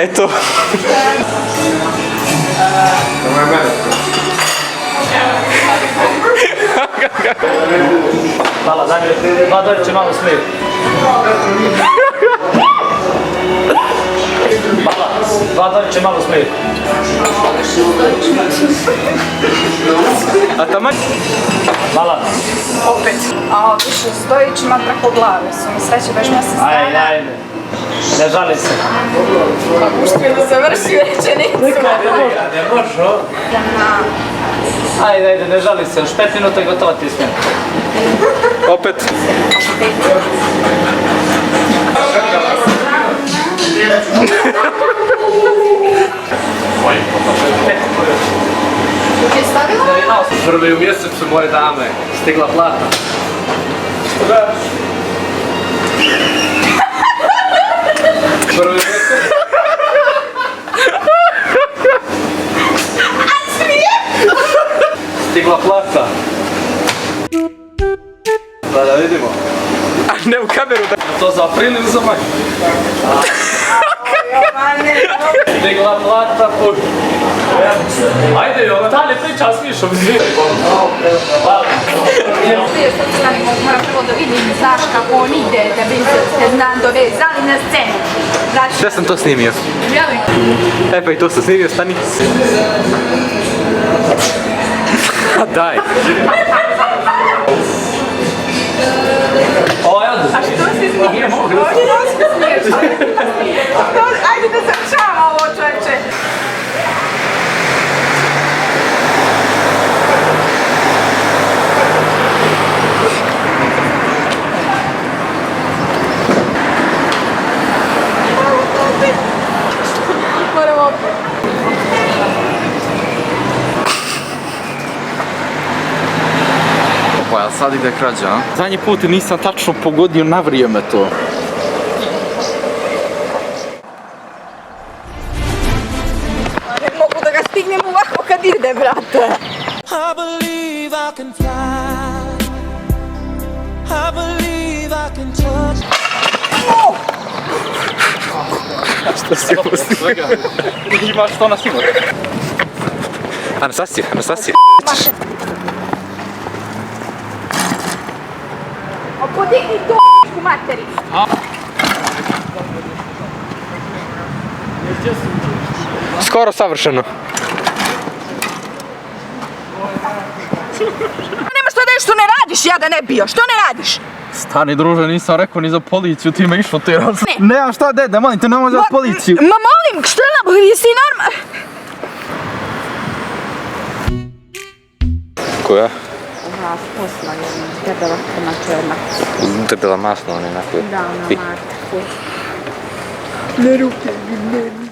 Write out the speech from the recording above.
Eto. Hvala, daj, Badar će malo smiju. Hvala, Badar će malo smiju. A tamo? Hvala. Opet. A više stojićima preko glave su mi sreće već mjesec Ajde, dana. ajde. Ne žali se. Pa uštilo završi rečenicu. Ne možeš ovo. Ajde, ajde, ne žali se. Još 5 minuta i gotova ti je smjena. Opet. Ti je stavila? Prvi u mjesecu moje dame, stigla plata. Prvi u mjesecu. Stigla plata. Da vidimo. A ne u kameru da... To za april ili za maj? Stigla plata, puš. Ajde, ovo. Stani, priča, smišom, izvijek. Prije što stanimo, moram prvo da vidim znaš kako on ide, da bi se znam dovezali na scenu. Sve sam to snimio. Jeli? E pa i to sam snimio, stani. Daj. Ovo je odlično. A što si snimio? Ovdje da si snimio. Ajde da završava ovo čovječe. Moram opet. Pa jel sad ide krađa, a? Zadnji put nisam tačno pogodio na vrijeme to. Ne mogu da ga stignem ovako kad ide, brate. I believe I can fly. I believe I can touch. Što si pustio? Imaš to na snimak. Anastasija, Anastasija. Podigni to u materi. Skoro savršeno. Nema što da što ne radiš, ja da ne bio. Što ne radiš? Stani druže, nisam rekao ni za policiju, ti me išlo te raz. Ne. Nemam šta dede, molim te, nemoj za policiju. Ma molim, što je jesi normal? Koja? Ona posla je debela krma černa. Debela masno, onaj nakon. Da, ona marka. Ne ruke, ne